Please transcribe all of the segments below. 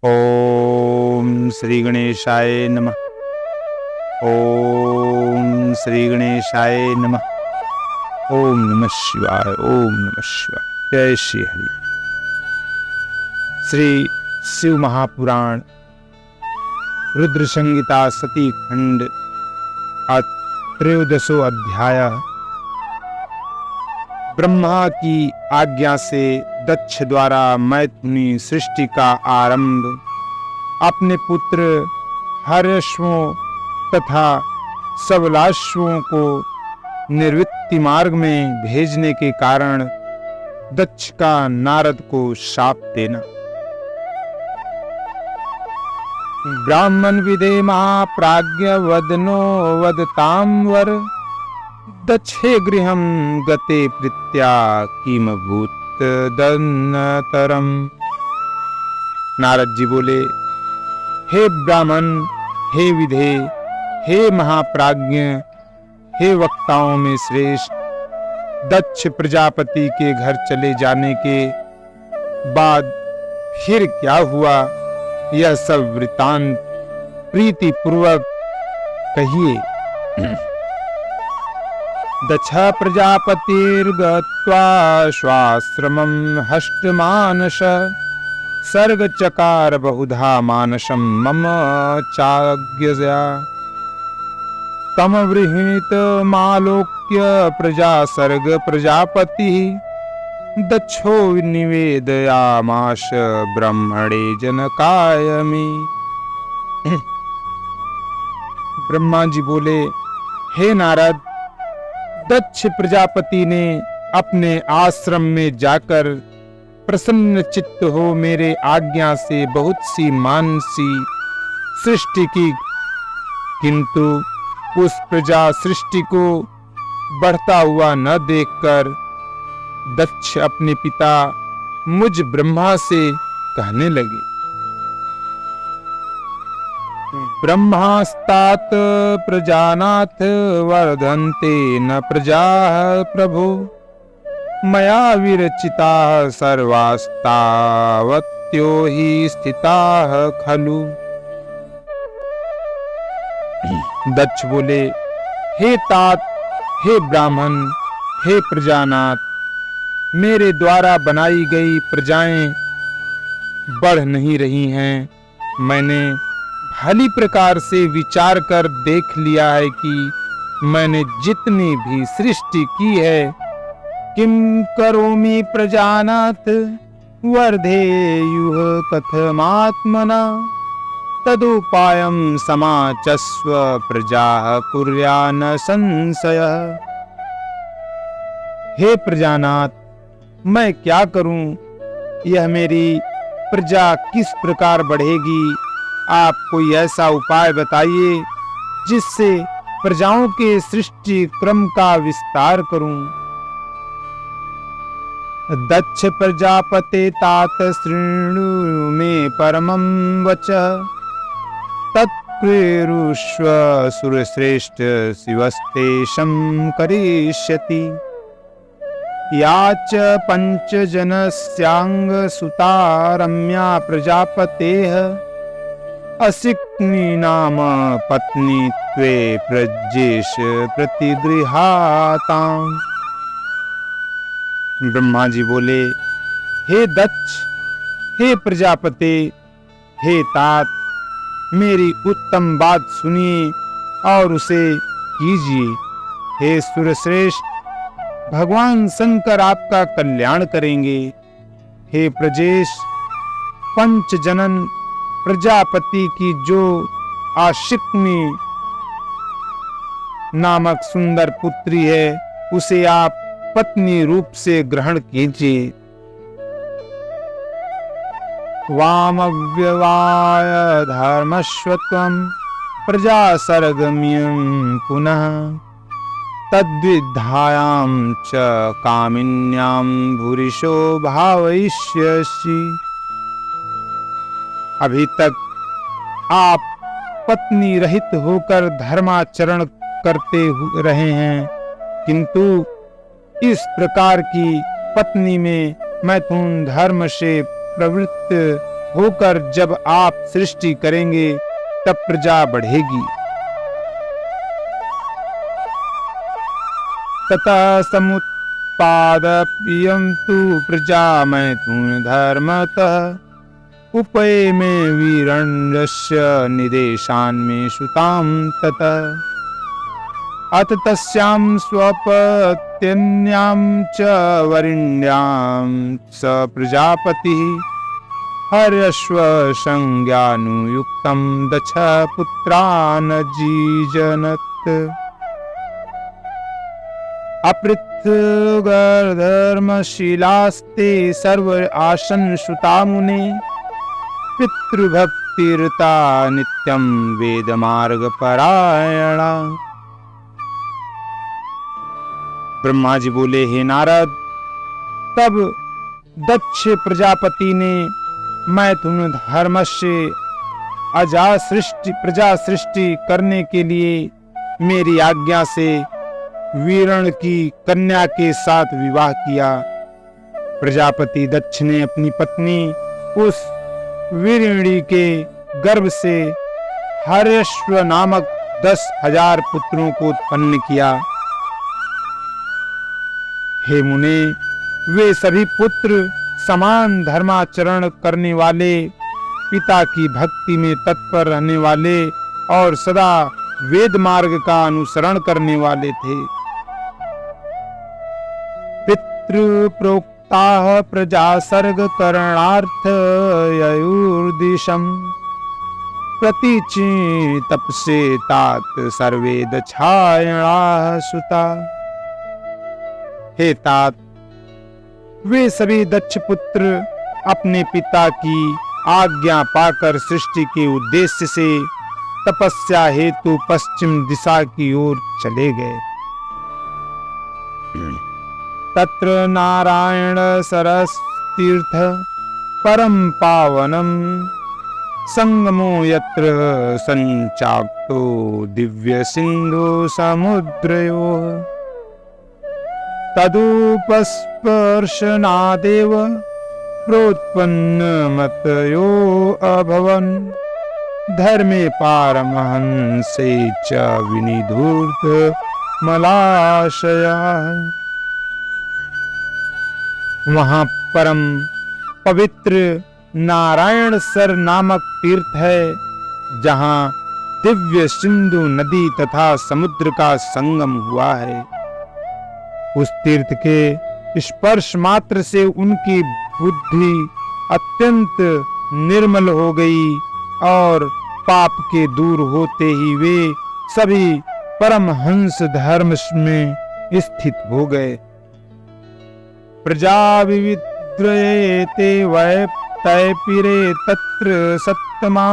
ओम श्री गणेशाय नमः। ओम श्री गणेशाय नमः। ओम नमः शिवाय। ओम नमः शिवाय। जय श्री हरि। श्री शिव महापुराण रुद्र संहिता सती खंड त्रयोदशो अध्याय। ब्रह्मा की आज्ञा से दक्ष द्वारा मैथुनी सृष्टि का आरंभ। अपने पुत्र हर्यश्वों तथा सबलाश्वों को निर्वृत्ति मार्ग में भेजने के कारण दक्ष का नारद को शाप देना। ब्राह्मण विदे महाप्राज्ञ वदनो वदतां वर, दक्षे गृहं गते प्रीत्या किमभूत दन्नतरम। नारद जी बोले, हे ब्राह्मण, हे विधे, हे महाप्राज्ञ, हे वक्ताओं में श्रेष्ठ, दक्ष प्रजापति के घर चले जाने के बाद फिर क्या हुआ, यह सब वृतांत प्रीति पूर्वक कहिए। दक्ष प्रजापतिर्गत्वा स्वाश्रमं हष्टमानस, सर्ग चकार बहुधा मानसं मम चाज्ञया। तम वृहीत मालोक्य प्रजा सर्ग प्रजापति, दक्षो निवेदयामास ब्रह्मणे जनकाय मे। ब्रह्मा जी बोले, हे नारद, दक्ष प्रजापति ने अपने आश्रम में जाकर प्रसन्न चित्त हो मेरे आज्ञा से बहुत सी मानसी सृष्टि की, किंतु उस प्रजा सृष्टि को बढ़ता हुआ न देखकर दक्ष अपने पिता मुझ ब्रह्मा से कहने लगे, ब्रह्मास्तात प्रजानाथ वर्धन्ते न प्रजा प्रभु, मया विरचिता सर्वास्तावत्यो हि स्थिता खलु। दक्ष बोले, हे तात, हे ब्राह्मण, हे प्रजानाथ, मेरे द्वारा बनाई गई प्रजाएं बढ़ नहीं रही हैं। मैंने भली प्रकार से विचार कर देख लिया है कि मैंने जितनी भी सृष्टि की है, किम करोमि प्रजानाथ वर्धेयुः कथमात्मना, तदुपायं समाचस्व प्रजाः कुर्यान्न संशयः। हे प्रजानाथ, मैं क्या करूं, यह मेरी प्रजा किस प्रकार बढ़ेगी, आप कोई ऐसा उपाय बताइए जिससे प्रजाओं के सृष्टि क्रम का विस्तार करूं। दक्ष प्रजापते तात शृणु मे परमं वचः, तत्कुरुष्व सुरश्रेष्ठ शिवस्तेषं करिष्यति। याच पंचजनस्यांग सुता रम्या प्रजापतेः, असिक्नी नाम पत्नी त्वे प्रजेश प्रतिगृहातां। ब्रह्मा जी बोले, हे दक्ष, हे प्रजापति, हे तात, मेरी उत्तम बात सुनिए और उसे कीजिए। हे सुरश्रेष्ठ, भगवान शंकर आपका कल्याण करेंगे। हे प्रजेश, पंचजनन प्रजापति की जो आशिक्नी नामक सुंदर पुत्री है, उसे आप पत्नी रूप से ग्रहण कीजिए। वामव्यवाय धर्मस्वत्वं प्रजा सर्गम्यं पुनः, तद्विद्धायां च कामिन्यां भूरिशो भावयिष्यसि। अभी तक आप पत्नी रहित होकर धर्माचरण करते रहे हैं, किंतु इस प्रकार की पत्नी में मैथुन धर्म से प्रवृत्त होकर जब आप सृष्टि करेंगे तब प्रजा बढ़ेगी। तथा समुत्पादप्रियं तु प्रजा मैथुन धर्मतः उपये में वीरण्यस्य निदेशान् में श्रुतां ततः अत तस्यां स्वपत्न्यां च वरिण्यां स प्रजापतिः हर्यश्व संज्ञानुयुक्तं दक्ष पुत्रान् जीजनत्। अपृथ्वधर्मशीलास्ते सर्व आसन श्रुता मुने पितृभक्तिरता नित्यं वेद मार्ग परायणा। ब्रह्मा जी बोले, हे नारद, तब दक्ष प्रजापति ने मैथुन धर्म से प्रजा सृष्टि करने के लिए मेरी आज्ञा से वीरण की कन्या के साथ विवाह किया। प्रजापति दक्ष ने अपनी पत्नी उस वीरिणी के गर्भ से हर्यश्व नामक 10,000 पुत्रों को उत्पन्न किया। हे मुने, वे सभी पुत्र समान धर्माचरण करने वाले, पिता की भक्ति में तत्पर रहने वाले और सदा वेद मार्ग का अनुसरण करने वाले थे। पितृप्रोक्ता प्रजा सर्ग करणार्थ ययुर्दिशम प्रतीचि तपसे तात सर्वे दक्षायणा सुता। हे तात, वे सभी दक्ष पुत्र अपने पिता की आज्ञा पाकर सृष्टि के उद्देश्य से तपस्या हेतु पश्चिम दिशा की ओर चले गए। तत्र नारायण सरस तीर्थ परम पावनम संगमो यत्र संचाक्तो दिव्य सिंधु समुद्रयो तदुपस्पर्शनादेव प्रोत्पन्नमतयो अभवन् धर्मे पारमहंसे च विनिधूर्त मलाशया। वहां परम पवित्र नारायण सर नामक तीर्थ है, जहां दिव्य सिंधु नदी तथा समुद्र का संगम हुआ है। उस तीर्थ के स्पर्श मात्र से उनकी बुद्धि अत्यंत निर्मल हो गई और पाप के दूर होते ही वे सभी परमहंस धर्म में स्थित हो गए। प्रजा विविद्रयेते वै तैपिरे तत्र सत्तमा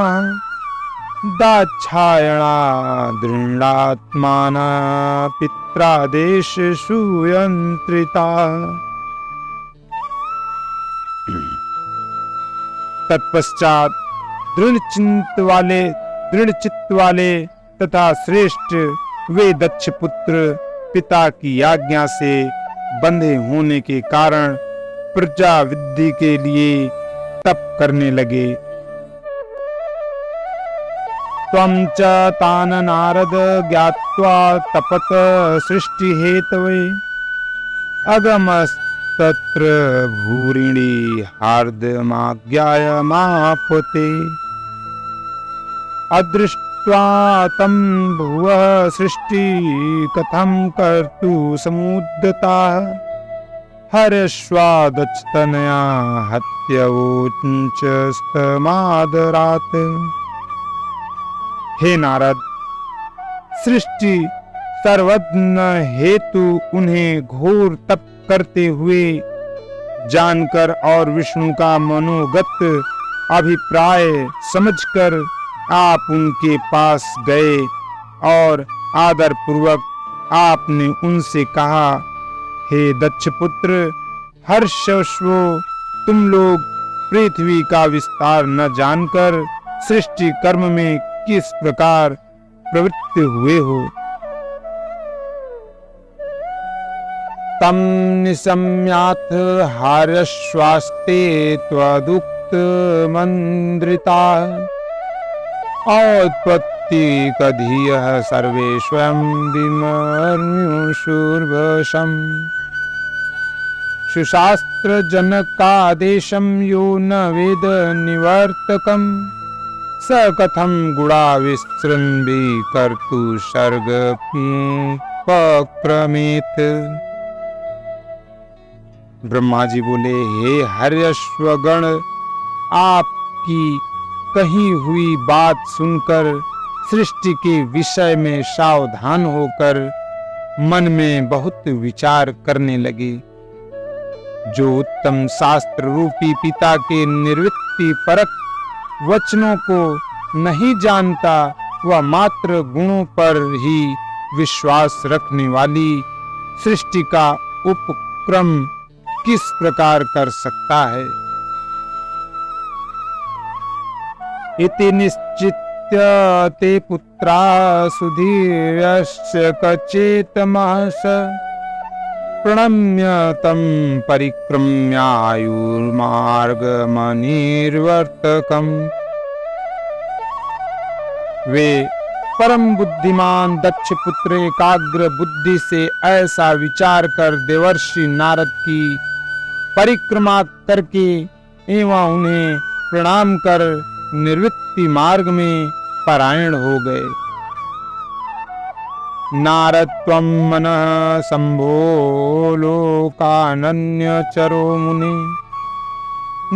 दाक्षायणा दृढ़ात्माना पित्रादेश सुयंत्रिता। तत्पश्चात दृढ़ चित्त वाले तथा श्रेष्ठ वे दक्ष पुत्र पिता की आज्ञा से बंधे होने के कारण प्रजा वृद्धि के लिए तप करने लगे। त्वं च तान नारद ज्ञात्वा तपत सृष्टि हेतवे अगमस्तत्र भूरिणी हार्दमाज्ञायमापते अदृष्ट्वा तं भुवः सृष्टि कथं कर्तु समुद्यता हर्यश्वादच्तनया हत्यवोचस्तमादरात्। हे नारद, सृष्टि सर्वज्ञ हेतु उन्हें घोर तप करते हुए जानकर और विष्णु का मनोगत अभिप्राय समझकर आप उनके पास गए और आदर पूर्वक आपने उनसे कहा, हे दक्ष पुत्र, हर्षश्वो, तुम लोग पृथ्वी का विस्तार न जानकर सृष्टि कर्म में किस प्रकार प्रवृत्त हुए हो। तम निशम्याथ हार्यश्वास्ते त्वदुक्त मंद्रिता औत्पत्ति कधियः सर्वे स्वयं विमर्युषुर्वशम् सुशास्त्र जनकादेशं यो न वेद निवर्तकम् स कथं गुणाविसृन्वि कर्तु सर्गपक्रमेत। ब्रह्मा जी बोले, हे हर्यश्वगण, आपकी कही हुई बात सुनकर सृष्टि के विषय में सावधान होकर मन में बहुत विचार करने लगे। जो उत्तम शास्त्र रूपी पिता के निर्वृत्ति परक वचनों को नहीं जानता, वह मात्र गुणों पर ही विश्वास रखने वाली सृष्टि का उपक्रम किस प्रकार कर सकता है। इति निश्चित्य ते पुत्रा सुधीर्यस्य कचेतमहस प्रणम्य तं परिक्रम्यायुर्मार्गमनिर्वर्तकम्। वे परम बुद्धिमान दक्ष पुत्र एकाग्र बुद्धि से ऐसा विचार कर देवर्षि नारद की परिक्रमा करके एवं उन्हें प्रणाम कर निर्वृत्ति मार्ग में परायण हो गए। नारद त्वं मनः संभो लोकानन्यचरो मुने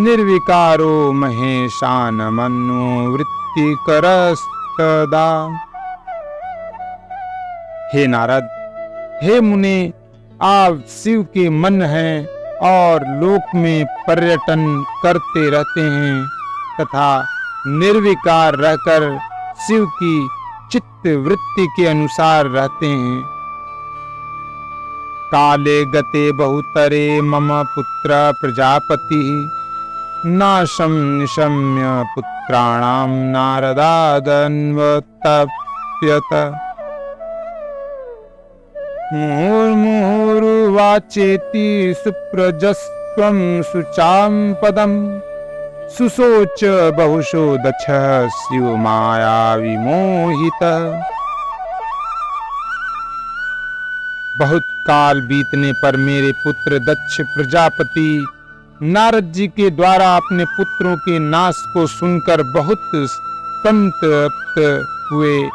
निर्विकारो महेशानमनुवृत्तिकरस्तदा। हे नारद, हे मुने, आप शिव के मन हैं और लोक में पर्यटन करते रहते हैं तथा निर्विकार रहकर शिव की चित्त वृत्ति के अनुसार रहते हैं। काले गते बहुतरे मम पुत्र प्रजापति नाशं निशम्य पुत्राणां नारदादन्वतप्यत। मुहुर्मुहुर्वाचेति सुप्रजस्त्वं शुचां पदम् सुसोच बहुशो दक्ष शिव माया विमोहित। बहुत काल बीतने पर मेरे पुत्र दक्ष प्रजापति नारद जी के द्वारा अपने पुत्रों के नाश को सुनकर बहुत संतप्त हुए।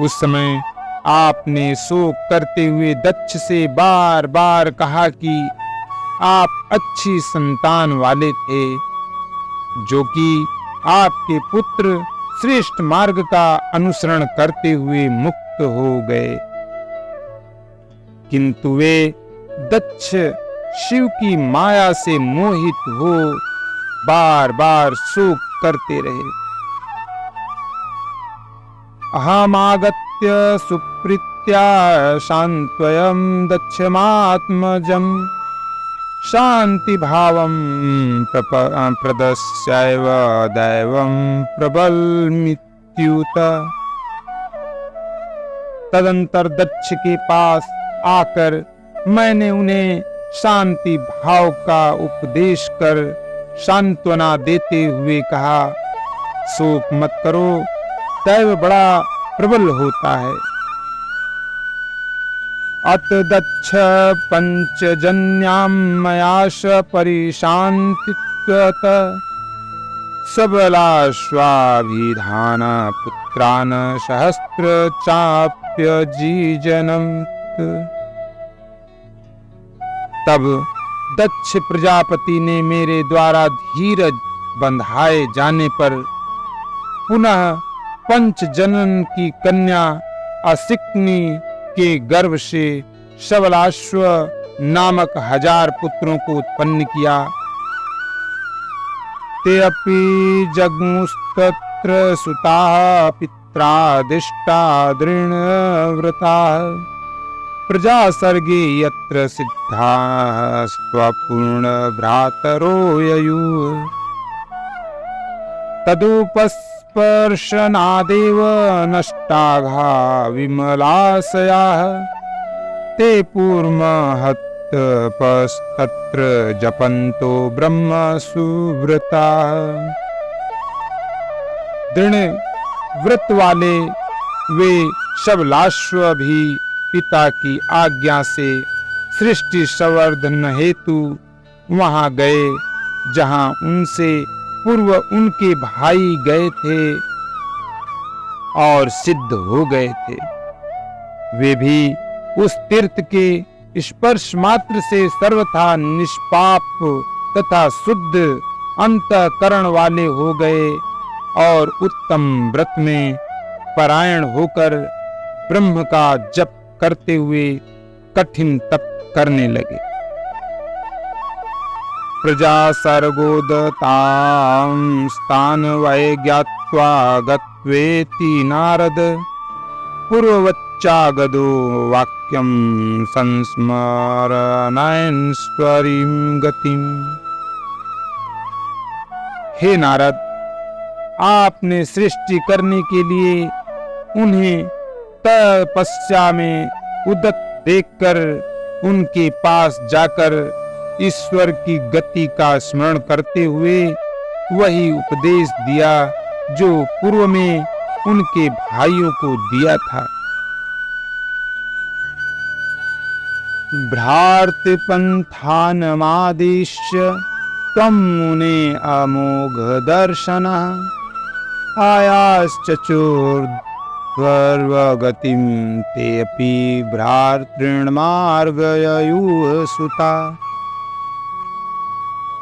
उस समय आपने शोक करते हुए दक्ष से बार बार कहा कि आप अच्छी संतान वाले थे, जो कि आपके पुत्र श्रेष्ठ मार्ग का अनुसरण करते हुए मुक्त हो गए। किंतु वे दक्ष शिव की माया से मोहित हो बार बार शोक करते रहे। अहमागत्य सुप्रीत्या शान्त्वयं दक्षमात्मजम् शांति भावं प्रदस्यैव दैवं प्रबलमित्युत। तदंतर दक्ष के पास आकर मैंने उन्हें शांति भाव का उपदेश कर सांत्वना देते हुए कहा, शोक मत करो, दैव बड़ा प्रबल होता है। अत दक्ष पंचजन्यां मयाश परिशान्तित्वत सबलाश्वाभिधान पुत्रान् सहस्र चाप्यजीजनम्। तब दक्ष प्रजापति ने मेरे द्वारा धीरज बंधाए जाने पर पुनः पंचजनन की कन्या असिक्नी के गर्भ से सबलाश्व नामक 1000 पुत्रों को उत्पन्न किया। ते अपि जग्मुस्तत्र सुताः पित्रादिष्टा दृढव्रताः प्रजा सर्गे यत्र सिद्धाः स्वपूर्ण भ्रातरो ययुः। तदुपस्पर्शनादेव नष्टाघा विमलाशयाः ते पूर्वमहत् तपस्तत्र जपन्तो ब्रह्म सुव्रता। दृढ़ व्रत वाले वे शबलाश्व भी पिता की आज्ञा से सृष्टि संवर्धन हेतु वहां गए जहां उनसे पूर्व उनके भाई गए थे और सिद्ध हो गए थे। वे भी उस तीर्थ के स्पर्श मात्र से सर्वथा निष्पाप तथा शुद्ध अंतःकरण वाले हो गए और उत्तम व्रत में परायण होकर ब्रह्म का जप करते हुए कठिन तप करने लगे। प्रजा सर्गोदतां स्थान वै ज्ञात्वा गत्वेति नारद पूर्ववच्चागदो वाक्यं संस्मरणान्स्वरीं गतिम्। हे नारद, आपने सृष्टि करने के लिए उन्हें तपस्या में उदत देखकर उनके पास जाकर ईश्वर की गति का स्मरण करते हुए वही उपदेश दिया जो पूर्व में उनके भाइयों को दिया था। भ्रातृ पंथानमादिश्य त्वं मुने अमोघ दर्शन आयाश्चचोर्ध्वगतिं ते अपि भ्रातृन्मार्गययुः सुता।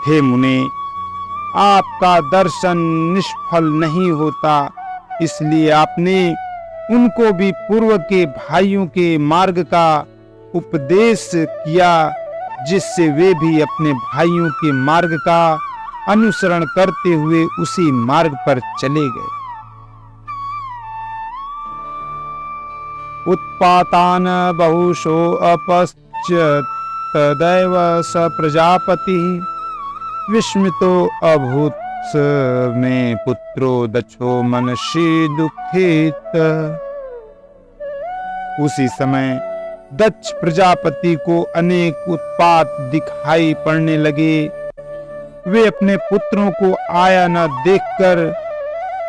हे मुने, आपका दर्शन निष्फल नहीं होता, इसलिए आपने उनको भी पूर्व के भाइयों के मार्ग का उपदेश किया, जिससे वे भी अपने भाइयों के मार्ग का अनुसरण करते हुए उसी मार्ग पर चले गए। उत्पातान बहुशो अपश्यत् तदैव स प्रजापति विस्मितो अभूत् में पुत्रो दक्षो मनसि दुखित। उसी समय दक्ष प्रजापति को अनेक उत्पात दिखाई पड़ने लगे। वे अपने पुत्रों को आया न देखकर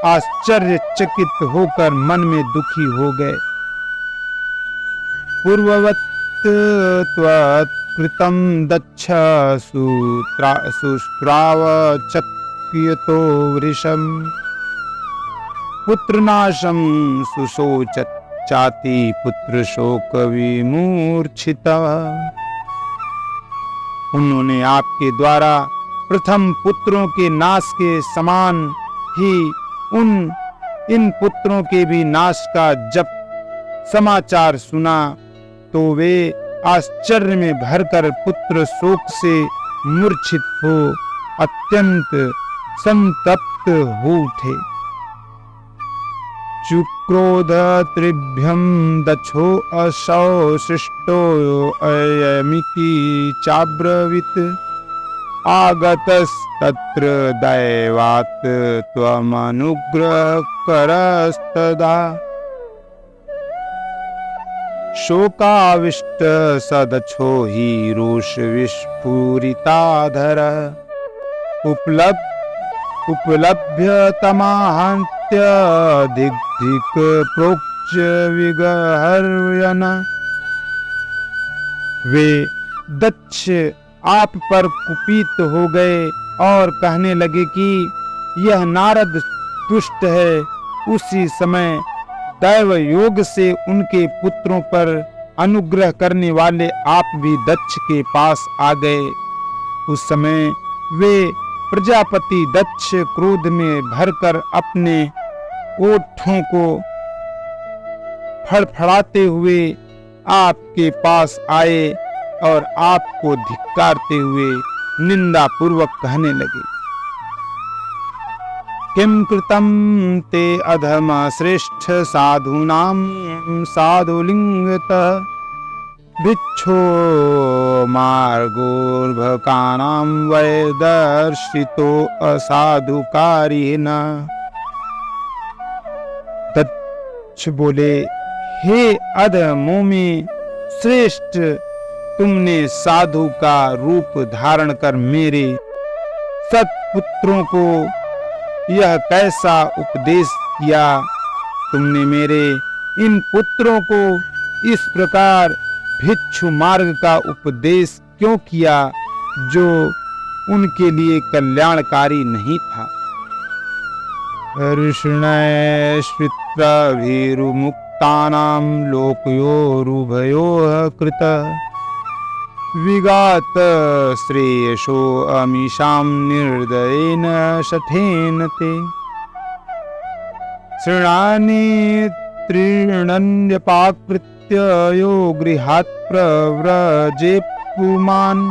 आश्चर्यचकित होकर मन में दुखी हो गए। पूर्ववत् त्वत्कृतं दक्ष सुश्रावचक्यतो वृषम् पुत्रनाशं सुशोचत् चाति पुत्र शोक विमूर्छिता। उन्होंने आपके द्वारा प्रथम पुत्रों के नाश के समान ही इन पुत्रों के भी नाश का जब समाचार सुना तो वे आश्चर्य में भरकर पुत्र शोक से मूर्छित हो अत्यंत संतप्त हो उठे। चुक्रोध त्रिभ्यं दक्षो असौ सृष्टो अयमिति चाब्रवीत् आगतस्तत्र दैवात् त्वमनुग्रहकरस्तदा। शोकाविष्ट सदक्षो हि रोष विस्फुरिताधर उपलभ्य तमाहन्त्य दिग्धिक प्रोक्ष विगहर्यन। वे दक्ष आप पर कुपित हो गए और कहने लगे कि यह नारद दुष्ट है। उसी समय दैव योग से उनके पुत्रों पर अनुग्रह करने वाले आप भी दक्ष के पास आ गए। उस समय वे प्रजापति दक्ष क्रोध में भरकर अपने ओठों को फड़फड़ाते हुए आपके पास आए और आपको धिक्कारते हुए निंदा पूर्वक कहने लगे। किम कृतं ते अधम श्रेष्ठ साधूनां साधुलिंगतः भिक्षो मार्गोर्भकानां वै दर्शितो असाधुकारिण। दक्ष बोले, हे अधमों में श्रेष्ठ तुमने साधु का रूप धारण कर मेरे सत्पुत्रों को यह कैसा उपदेश किया? तुमने मेरे इन पुत्रों को इस प्रकार भिक्षु मार्ग का उपदेश क्यों किया जो उनके लिए कल्याणकारी नहीं था? ऋषिणः श्वित्राभिरुमुक्तानां लोकयोरुभयोः कृत विगात श्रेयसो अमीशां निर्दयेन शठेन ते शृणानि तृणन्यपाकृत्य यो गृहात् प्रव्रजे पुमान्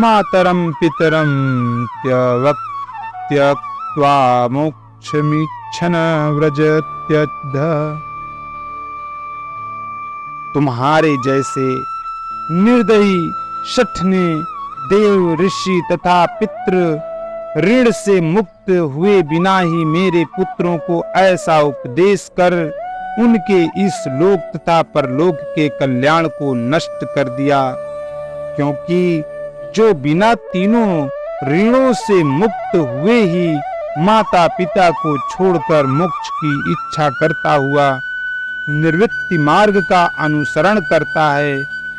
मातरं पितरं त्यक्त्वा मोक्षमिच्छन् व्रजत्यद्ध। तुम्हारे जैसे निर्दयी शठ ने देव ऋषि तथा पितृ ऋण से मुक्त हुए बिना ही मेरे पुत्रों को ऐसा उपदेश कर उनके इस लोक तथा परलोक के कल्याण को नष्ट कर दिया, क्योंकि जो बिना तीनों ऋणों से मुक्त हुए ही माता पिता को छोड़कर मोक्ष की इच्छा करता हुआ निर्वृत्ति मार्ग का अनुसरण करता है,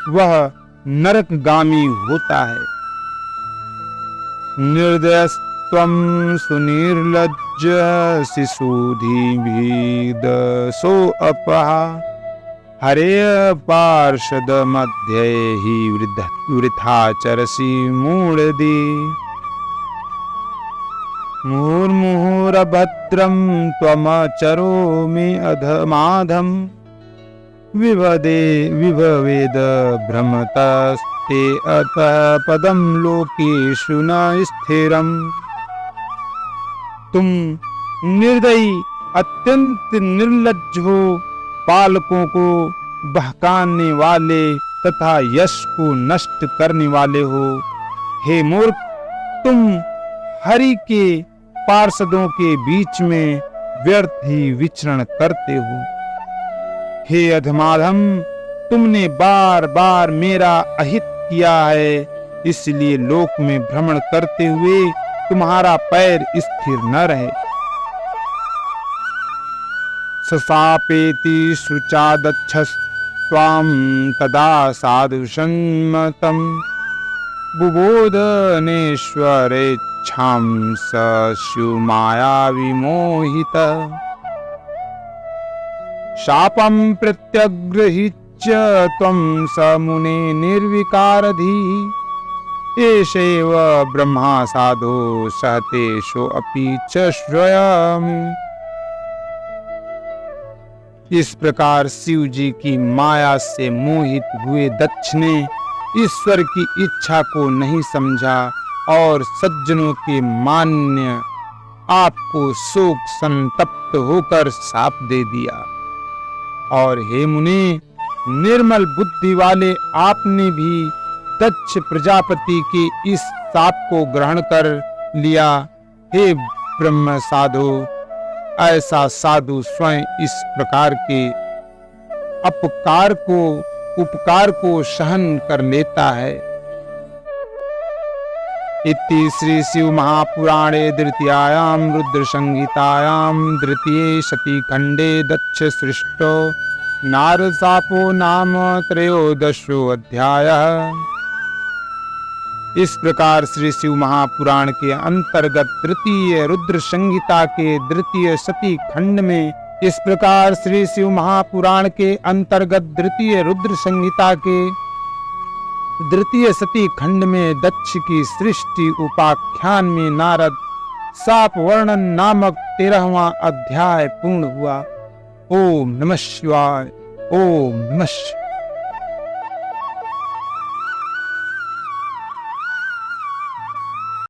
वह नरकगामी होता है। निर्दयस्त्वं सुनिर्लज्ज शिशुधिभिदसो अपः हरेय पार्षद मध्ये हि वृथाचरसि मूढधि मुहुर्मुहुरभद्रं त्वमचरो मे अधमाधम विभवेद भ्रमतस्ते अतः पदं लोकेषु न स्थिरम्। तुम निर्दयी अत्यंत निर्लज्ज हो, बालकों को बहकाने वाले तथा यश को नष्ट करने वाले हो। हे मूर्ख, तुम हरि के पार्षदों के बीच में व्यर्थ ही विचरण करते हो। हे अधमाधम, तुमने बार बार मेरा अहित किया है, इसलिए लोक में भ्रमण करते हुए तुम्हारा पैर स्थिर न रहे। ससापेति शुचादच्छस्त्वां तदा साधुसन्मतं बुबोधनेश्वरेच्छां सस्युमाया विमोहितः शापं प्रत्यगृहीच्य त्वं स मुने निर्विकारधिः एषैव ब्रह्मा साधो सहतेषु अपि च स्वयं। इस प्रकार शिव जी की माया से मोहित हुए दक्ष ने ईश्वर की इच्छा को नहीं समझा और सज्जनों के मान्य आपको शोक संतप्त होकर शाप दे दिया। और हे मुनि, निर्मल बुद्धि वाले आपने भी दक्ष प्रजापति के इस शाप को ग्रहण कर लिया। हे ब्रह्म साधु, ऐसा साधु स्वयं इस प्रकार के उपकार को सहन कर लेता है। इति श्री शिव महापुराणे द्वितीयायां रुद्र संहितायां द्वितीये सती खंडे दक्ष सृष्टो नारद शापो नाम त्रयोदशो अध्यायः। इस प्रकार श्री शिव महापुराण के अंतर्गत तृतीय रुद्र संहिता के द्वितीय सती खंड में इस प्रकार श्री शिव महापुराण के अंतर्गत द्वितीय रुद्र संहिता के द्वितीय सती खंड में दक्ष की सृष्टि उपाख्यान में नारद शाप वर्णन नामक 13वां अध्याय पूर्ण हुआ। ओम नमः शिवाय। ओम नमः शिवाय।